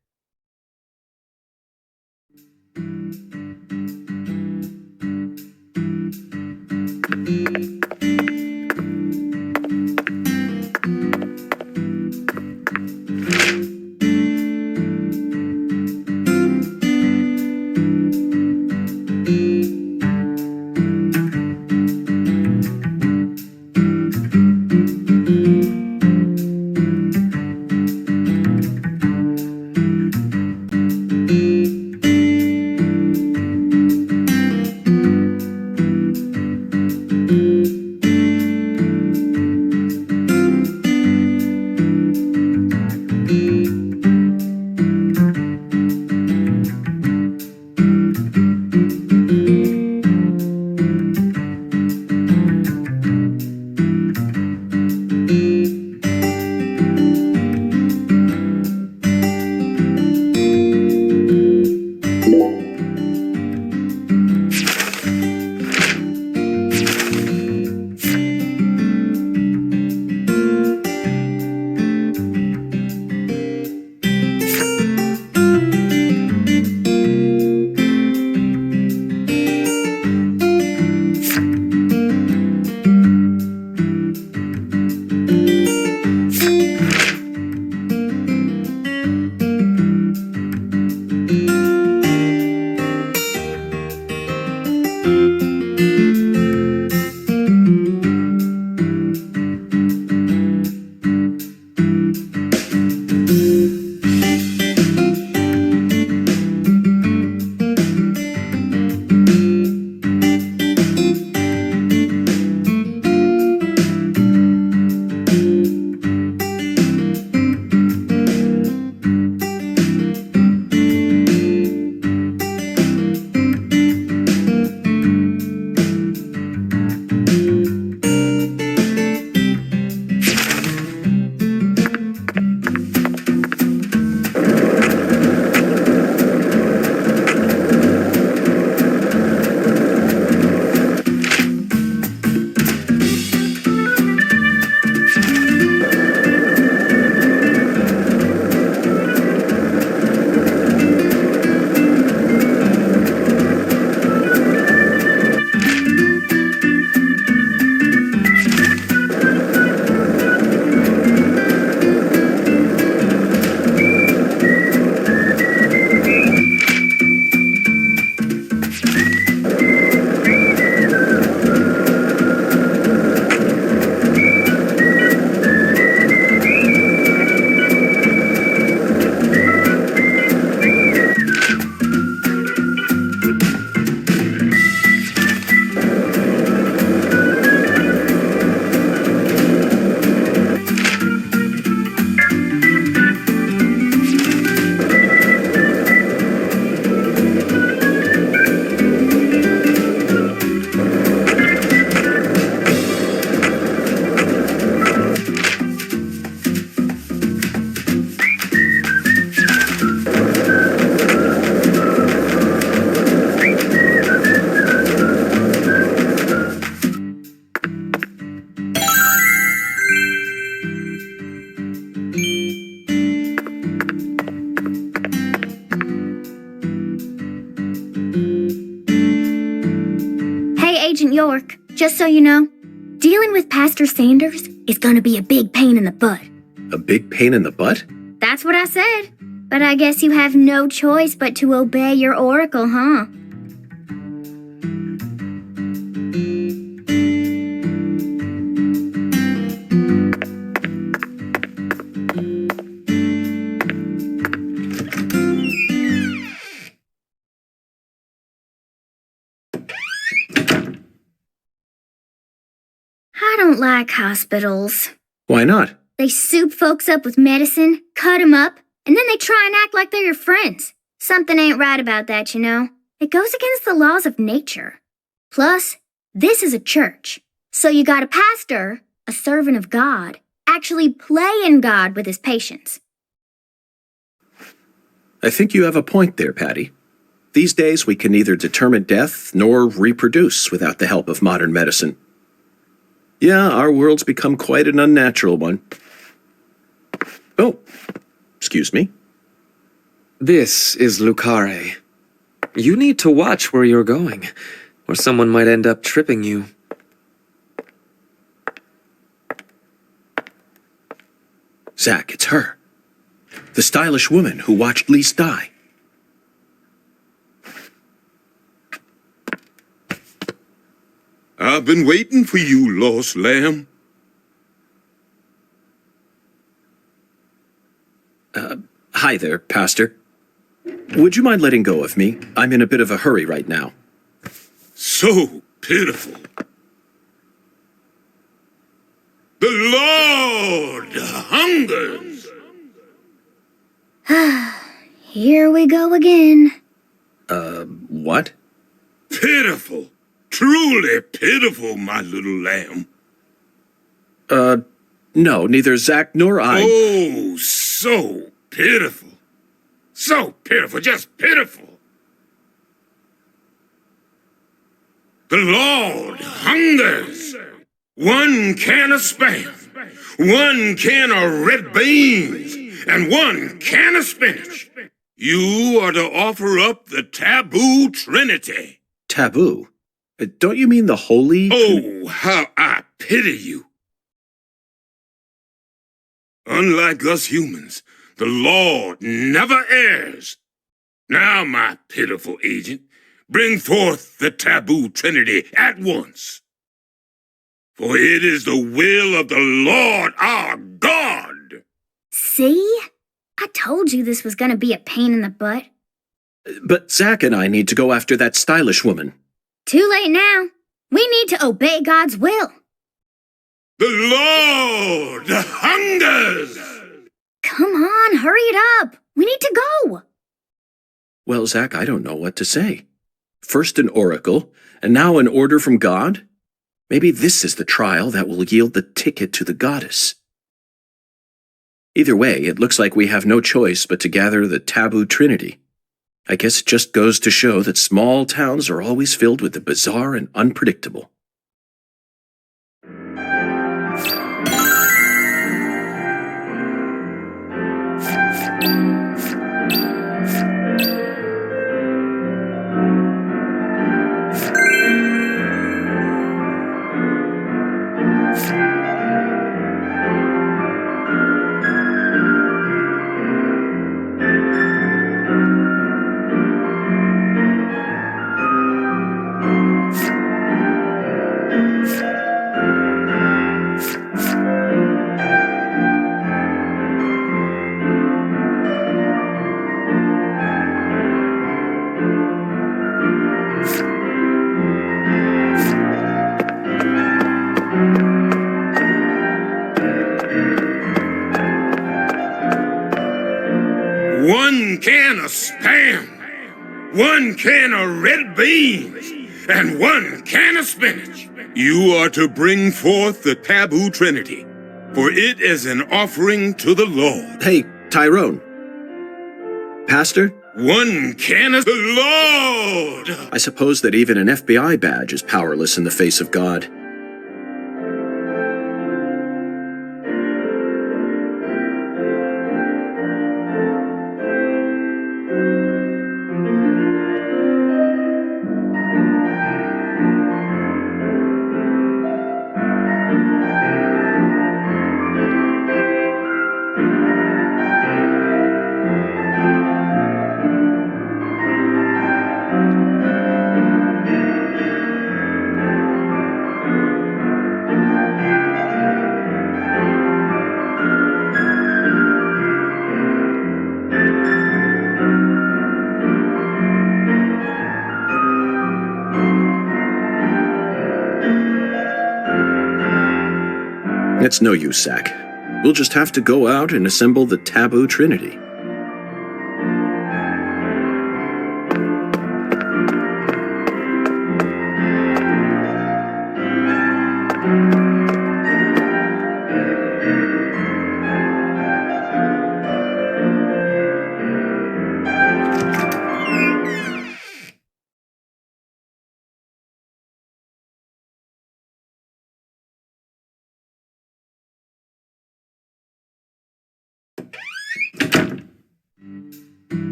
York. Just so you know, dealing with Pastor Sanders is gonna be a big pain in the butt. A big pain in the butt? That's what I said. But I guess you have no choice but to obey your oracle, huh? I don't like hospitals. Why not? They soup folks up with medicine, cut 'em up, and then they try and act like they're your friends. Something ain't right about that, you know. It goes against the laws of nature. Plus, this is a church. So you got a pastor, a servant of God, actually playing God with his patients. I think you have a point there, Patty. These days, we can neither determine death nor reproduce without the help of modern medicine. Yeah, our world's become quite an unnatural one. Oh, excuse me. This is Lucare. You need to watch where you're going, or someone might end up tripping you. Zach, it's her. The stylish woman who watched Lise die. I've been waiting for you, lost lamb. Hi there, Pastor. Would you mind letting go of me? I'm in a bit of a hurry right now. So pitiful. The Lord hungers. Here we go again. What? Pitiful. Truly pitiful, my little lamb. No, neither Zach nor I. Oh, so pitiful. So pitiful, just pitiful. The Lord hungers. 1 can of Spam, 1 can of red beans, and 1 can of spinach. You are to offer up the taboo trinity. Taboo? Don't you mean the holy? Oh, how I pity you. Unlike us humans, the Lord never errs. Now, my pitiful agent, bring forth the taboo trinity at once. For it is the will of the Lord our God. See? I told you this was gonna be a pain in the butt. But Zach and I need to go after that stylish woman. Too late now. We need to obey God's will. The Lord hungers. Come on, hurry it up. We need to go. Well, Zach, I don't know what to say. First an oracle, and now an order from God? Maybe this is the trial that will yield the ticket to the goddess. Either way, it looks like we have no choice but to gather the taboo trinity. I guess it just goes to show that small towns are always filled with the bizarre and unpredictable. One can of Spam, 1 can of red beans, and 1 can of spinach. You are to bring forth the taboo trinity, for it is an offering to the Lord. Hey, Tyrone. Pastor? 1 can of the Lord. I suppose that even an FBI badge is powerless in the face of God. It's no use, Zach. We'll just have to go out and assemble the Taboo Trinity.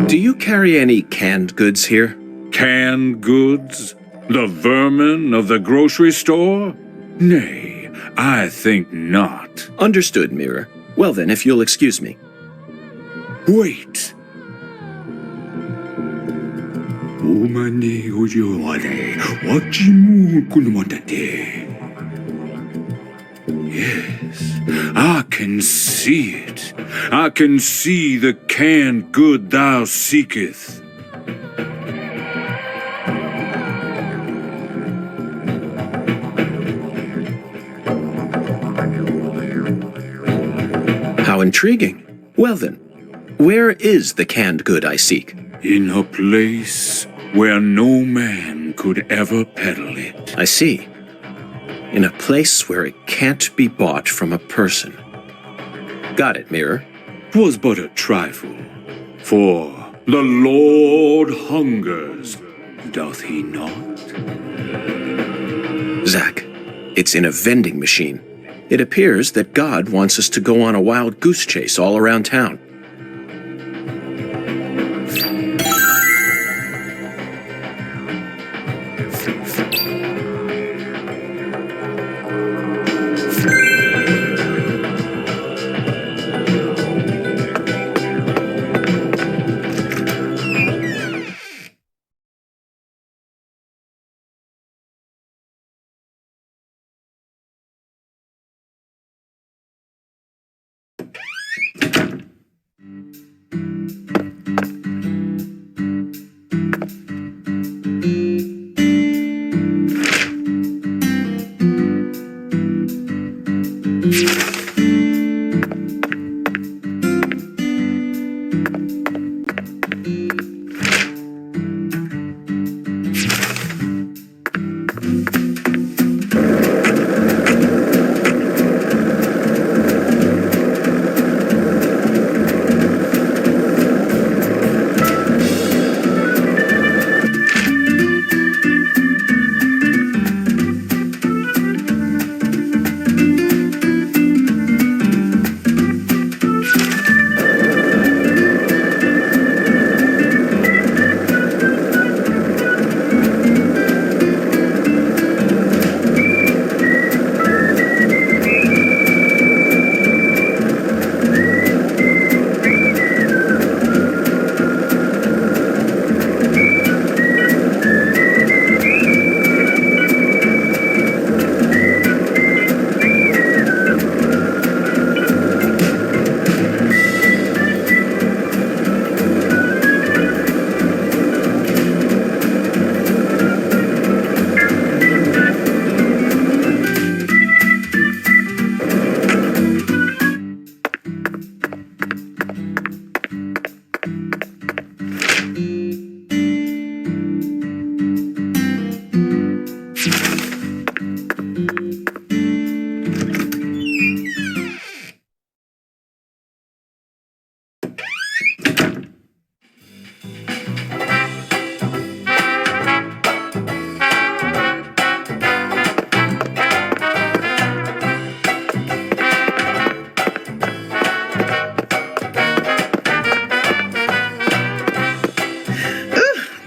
Do you carry any canned goods here? Canned goods? The vermin of the grocery store? Nay, I think not. Understood, Mirror. Well then, if you'll excuse me. Wait. Yes, I can see it. I can see the canned good thou seeketh. How intriguing. Well then, where is the canned good I seek? In a place where no man could ever peddle it. I see. In a place where it can't be bought from a person. Got it, Mirror. 'Twas but a trifle, for the Lord hungers, doth he not? Zach, it's in a vending machine. It appears that God wants us to go on a wild goose chase all around town.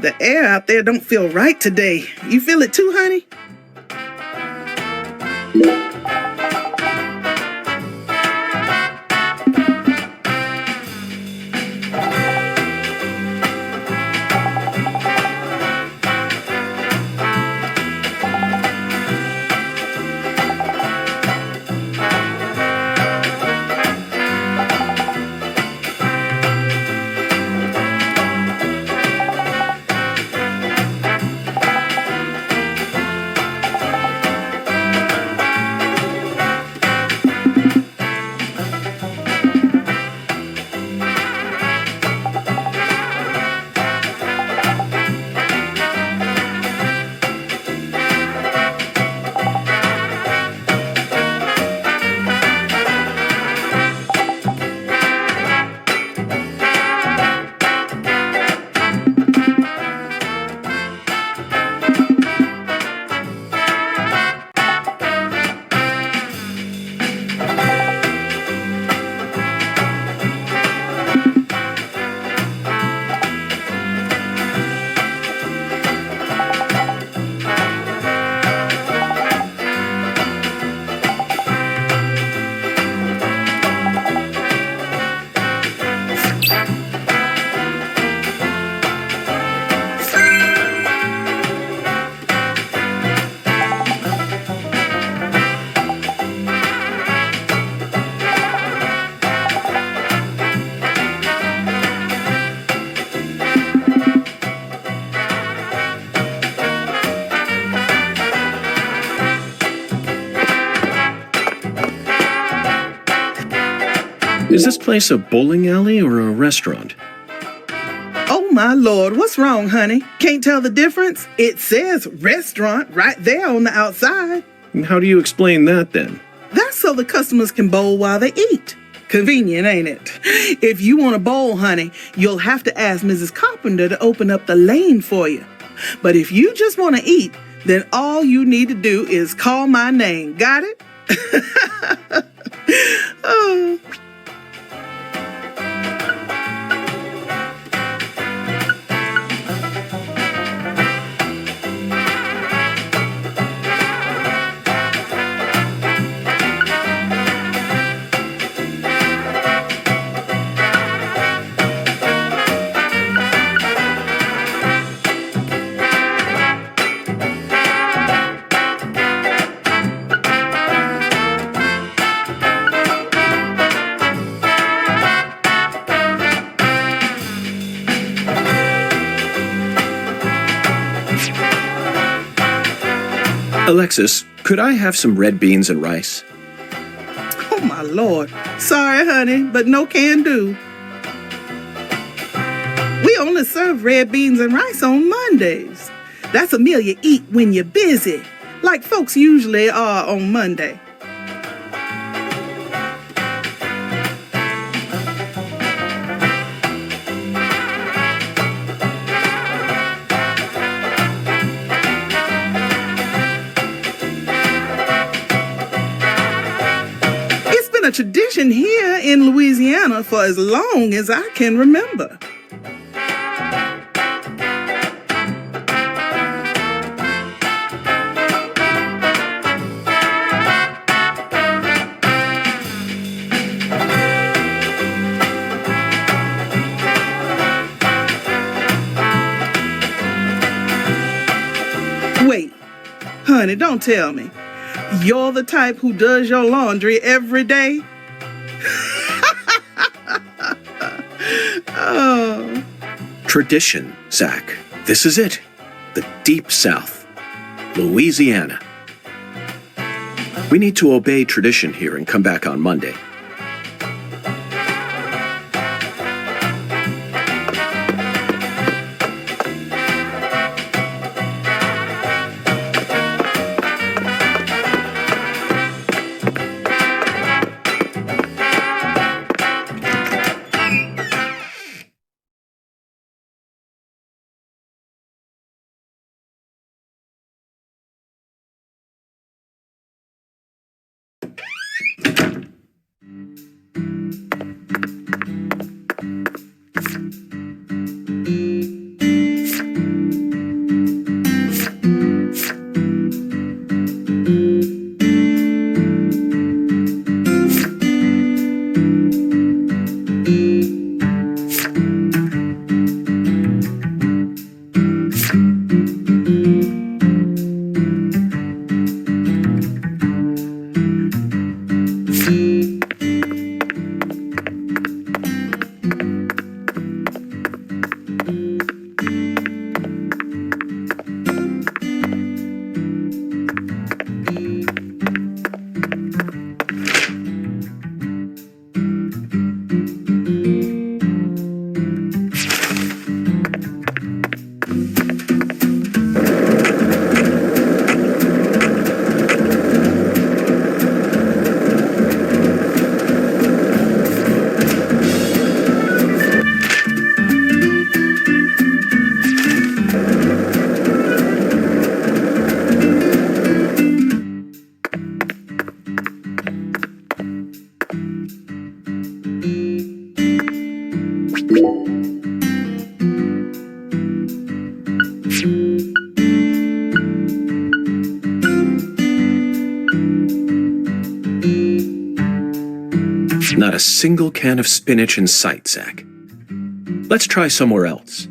The air out there don't feel right today. You feel it too, honey? Is this place a bowling alley or a restaurant? Oh, my Lord, what's wrong, honey? Can't tell the difference? It says restaurant right there on the outside. How do you explain that, then? That's so the customers can bowl while they eat. Convenient, ain't it? If you want to bowl, honey, you'll have to ask Mrs. Carpenter to open up the lane for you. But if you just want to eat, then all you need to do is call my name. Got it? Oh. Alexis, could I have some red beans and rice? Oh, my Lord. Sorry, honey, but no can do. We only serve red beans and rice on Mondays. That's a meal you eat when you're busy, like folks usually are on Monday. A tradition here in Louisiana for as long as I can remember. Wait, honey, don't tell me. You're the type who does your laundry every day? Oh. Tradition, Zach. This is it. The Deep South. Louisiana. We need to obey tradition here and come back on Monday. Not a single can of spinach in sight, Zach. Let's try somewhere else.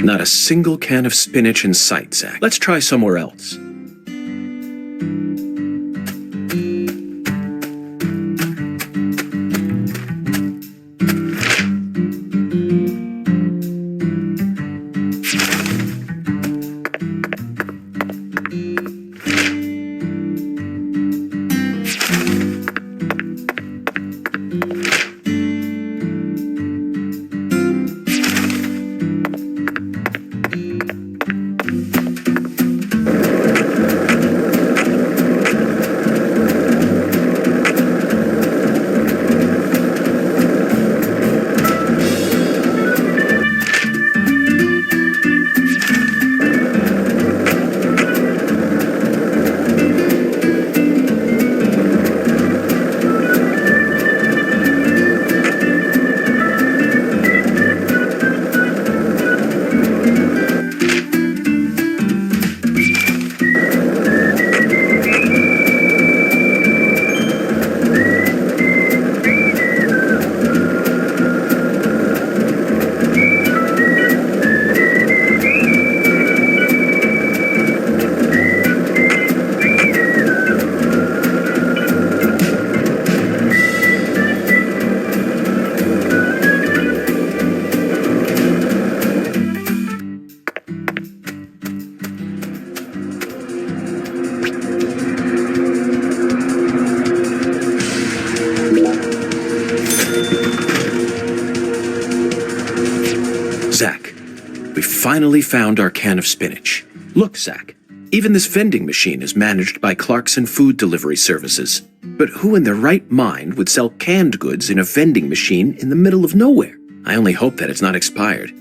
Not a single can of spinach in sight, Zach. Let's try somewhere else. Zach, we finally found our can of spinach. Look, Zach, even this vending machine is managed by Clarkson Food Delivery Services. But who in their right mind would sell canned goods in a vending machine in the middle of nowhere? I only hope that it's not expired.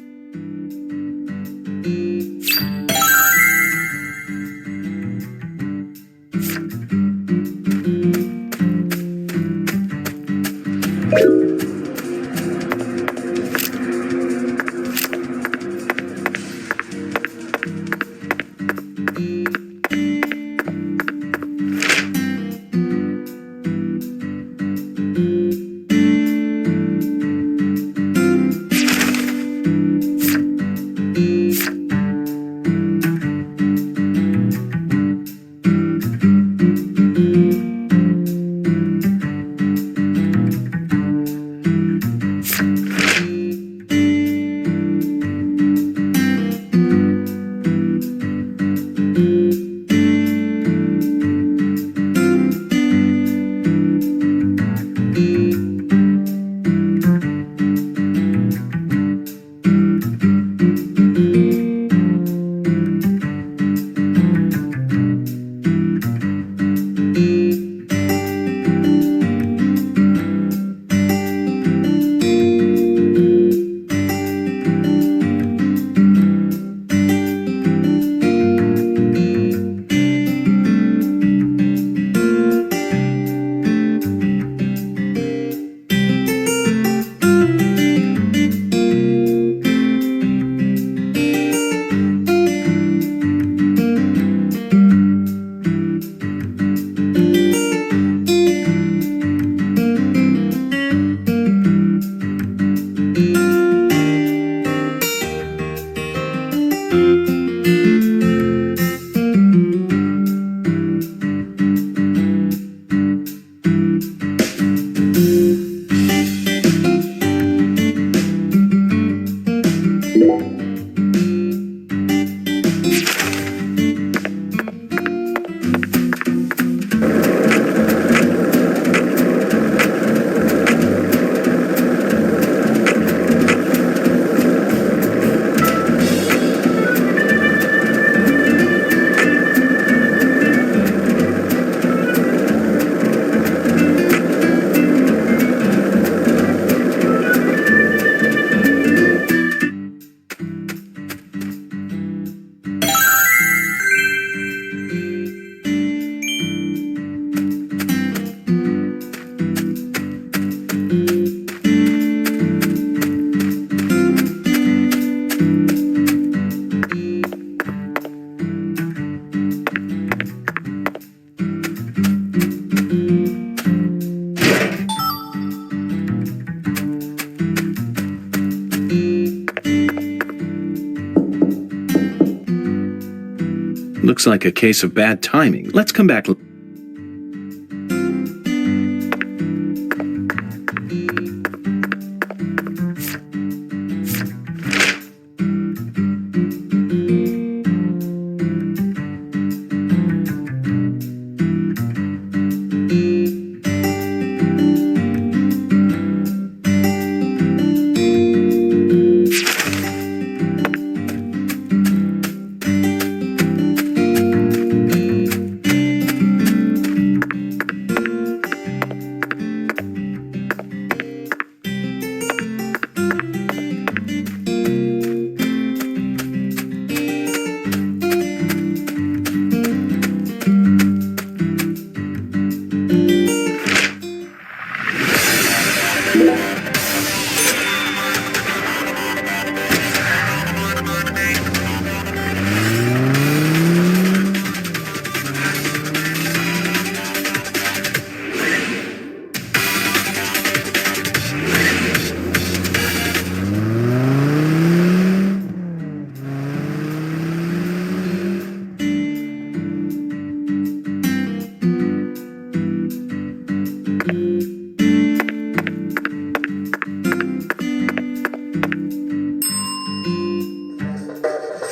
Looks like a case of bad timing. Let's come back.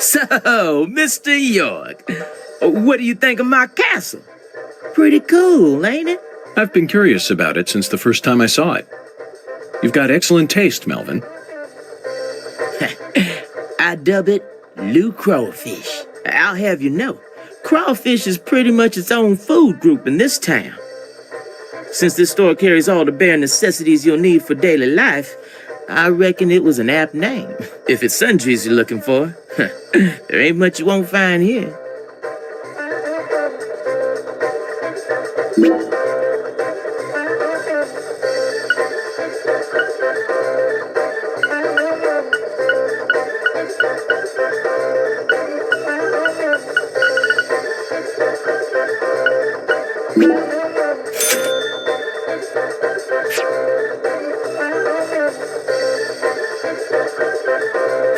So, Mr. York, what do you think of my castle? Pretty cool, ain't it? I've been curious about it since the first time I saw it. You've got excellent taste, Melvin. I dub it Lou Crawfish. I'll have you know, crawfish is pretty much its own food group in this town. Since this store carries all the bare necessities you'll need for daily life, I reckon it was an apt name. If it's sundries you're looking for, there ain't much you won't find here.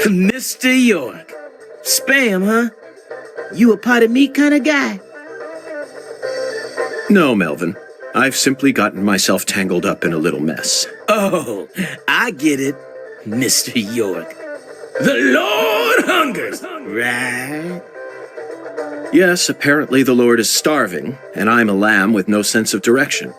Mr. York. Spam, huh? You a pot of meat kind of guy? No, Melvin. I've simply gotten myself tangled up in a little mess. Oh, I get it, Mr. York. The Lord hungers, right? Yes, apparently the Lord is starving, and I'm a lamb with no sense of direction.